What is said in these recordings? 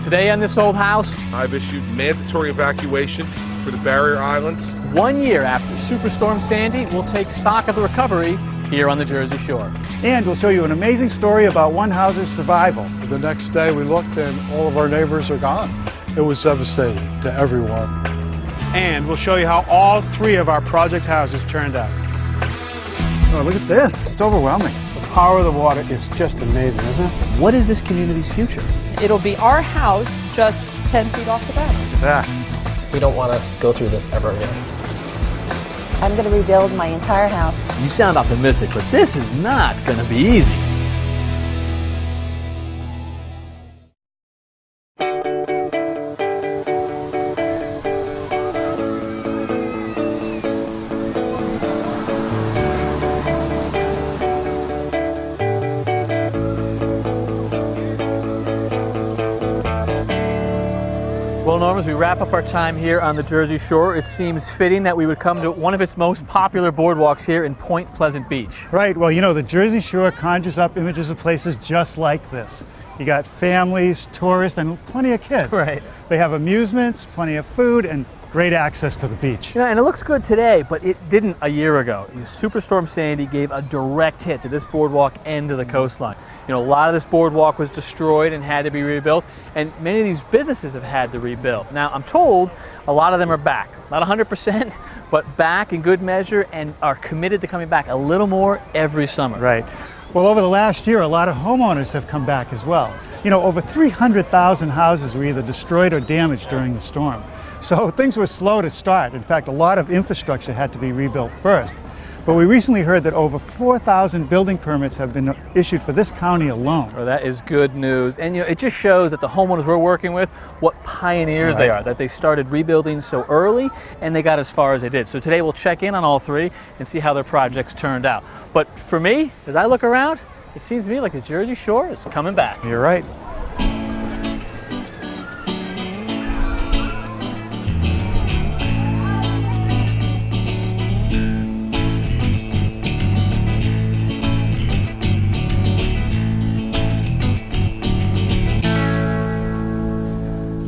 Today on This Old House, I've issued mandatory evacuation for the barrier islands. 1 year after Superstorm Sandy, we'll take stock of the recovery here on the Jersey Shore. And we'll show you an amazing story about one house's survival. The next day we looked and all of our neighbors are gone. It was devastating to everyone. And we'll show you how all 3 of our project houses turned out. Oh, look at this. It's overwhelming. The power of the water is just amazing, isn't it? What is this community's future? It'll be our house just 10 feet off the ground. Look at that. We don't want to go through this ever again. I'm going to rebuild my entire house. You sound optimistic, but this is not going to be easy. Well, Norm, as we wrap up our time here on the Jersey Shore, it seems fitting that we would come to one of its most popular boardwalks here in Point Pleasant Beach. Right. Well, you know, the Jersey Shore conjures up images of places just like this. You got families, tourists, and plenty of kids. Right. They have amusements, plenty of food, and great access to the beach. You know, and it looks good today, but it didn't a year ago. Superstorm Sandy gave a direct hit to this boardwalk and to the coastline. You know, a lot of this boardwalk was destroyed and had to be rebuilt, and many of these businesses have had to rebuild. Now, I'm told a lot of them are back. Not 100%, but back in good measure and are committed to coming back a little more every summer. Right. Well, over the last year, a lot of homeowners have come back as well. You know, over 300,000 houses were either destroyed or damaged during the storm. So things were slow to start. In fact, a lot of infrastructure had to be rebuilt first. But we recently heard that over 4,000 building permits have been issued for this county alone. Oh, that is good news. And you know, it just shows that the homeowners we're working with, what pioneers they are, that they started rebuilding so early and they got as far as they did. So today we'll check in on all 3 and see how their projects turned out. But for me, as I look around, it seems to me like the Jersey Shore is coming back. You're right.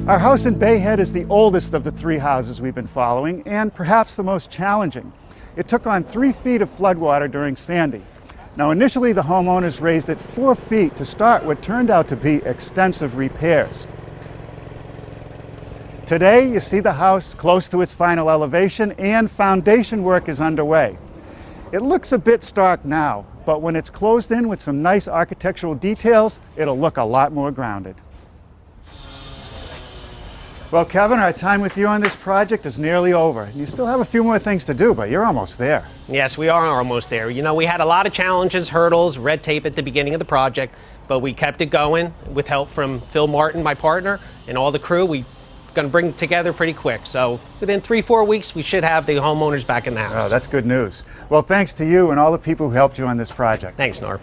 Our house in Bay Head is the oldest of the 3 houses we've been following, and perhaps the most challenging. It took on 3 feet of floodwater during Sandy. Now, initially the homeowners raised it 4 feet to start what turned out to be extensive repairs. Today, you see the house close to its final elevation, and foundation work is underway. It looks a bit stark now, but when it's closed in with some nice architectural details, it'll look a lot more grounded. Well, Kevin, our time with you on this project is nearly over. You still have a few more things to do, but you're almost there. Yes, we are almost there. You know, we had a lot of challenges, hurdles, red tape at the beginning of the project, but we kept it going with help from Phil Martin, my partner, and all the crew. We're going to bring it together pretty quick. So within 3-4 weeks, we should have the homeowners back in the house. Oh, that's good news. Well, thanks to you and all the people who helped you on this project. Thanks, Norm.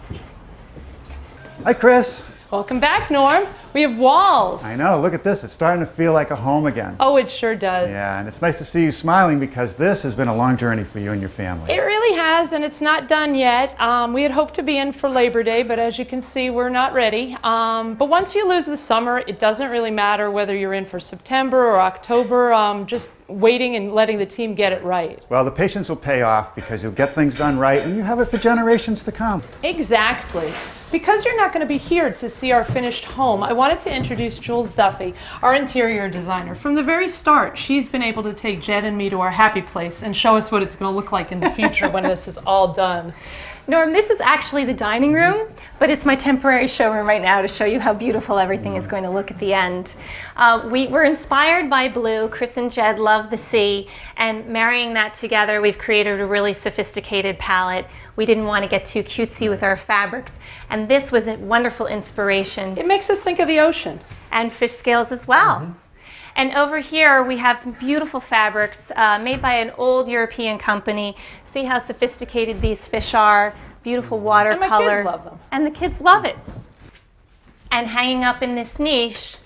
Hi, Chris. Welcome back, Norm. We have walls. I know. Look at this. It's starting to feel like a home again. Oh, it sure does. Yeah, and it's nice to see you smiling because this has been a long journey for you and your family. It really has, and it's not done yet. We had hoped to be in for Labor Day, but as you can see, we're not ready. But once you lose the summer, it doesn't really matter whether you're in for September or October. Just waiting and letting the team get it right. Well, the patience will pay off because you'll get things done right, and you have it for generations to come. Exactly. Because you're not going to be here to see our finished home, I wanted to introduce Jules Duffy, our interior designer. From the very start, she's been able to take Jed and me to our happy place and show us what it's going to look like in the future when this is all done. Norm, this is actually the dining room, but it's my temporary showroom right now to show you how beautiful everything is going to look at the end. We were inspired by blue. Chris and Jed love the sea, and marrying that together, we've created a really sophisticated palette. We didn't want to get too cutesy with our fabrics, and this was a wonderful inspiration. It makes us think of the ocean. And fish scales as well. And over here we have some beautiful fabrics made by an old European company. See how sophisticated these fish are, beautiful watercolor. And my kids love them. And the kids love it. And hanging up in this niche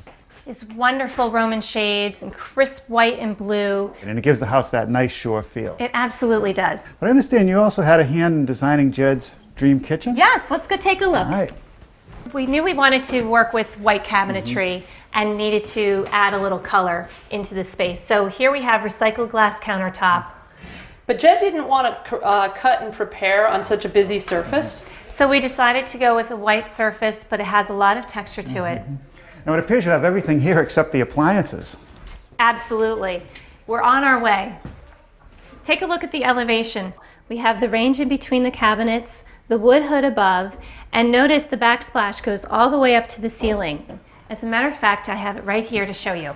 is wonderful Roman shades and crisp white and blue. And it gives the house that nice shore feel. It absolutely does. But I understand you also had a hand in designing Jed's dream kitchen? Yes, let's go take a look. All right. We knew we wanted to work with white cabinetry and needed to add a little color into the space. So here we have recycled glass countertop. But Jed didn't want to cut and prepare on such a busy surface. So we decided to go with a white surface, but it has a lot of texture to it. Now it appears you have everything here except the appliances. Absolutely. We're on our way. Take a look at the elevation. We have the range in between the cabinets, the wood hood above, and notice the backsplash goes all the way up to the ceiling. As a matter of fact, I have it right here to show you.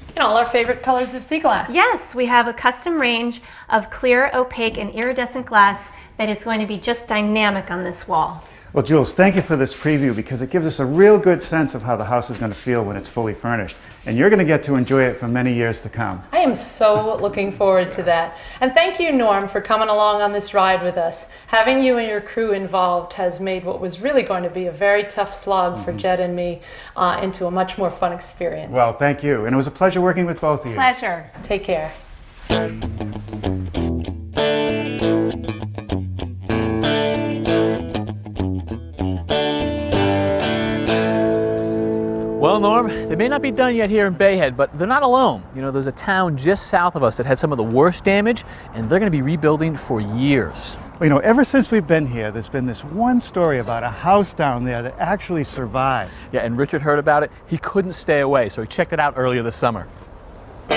And all our favorite colors of sea glass. Yes, we have a custom range of clear, opaque, and iridescent glass that is going to be just dynamic on this wall. Well, Jules, thank you for this preview because it gives us a real good sense of how the house is going to feel when it's fully furnished. And you're going to get to enjoy it for many years to come. I am so looking forward to that. And thank you, Norm, for coming along on this ride with us. Having you and your crew involved has made what was really going to be a very tough slog for Jed and me into a much more fun experience. Well, thank you. And it was a pleasure working with both of you. Pleasure. Take care. Well, Norm, they may not be done yet here in Bayhead, but they're not alone. You know, there's a town just south of us that had some of the worst damage, and they're going to be rebuilding for years. Well, you know, ever since we've been here, there's been this one story about a house down there that actually survived. Yeah, and Richard heard about it. He couldn't stay away, so he checked it out earlier this summer.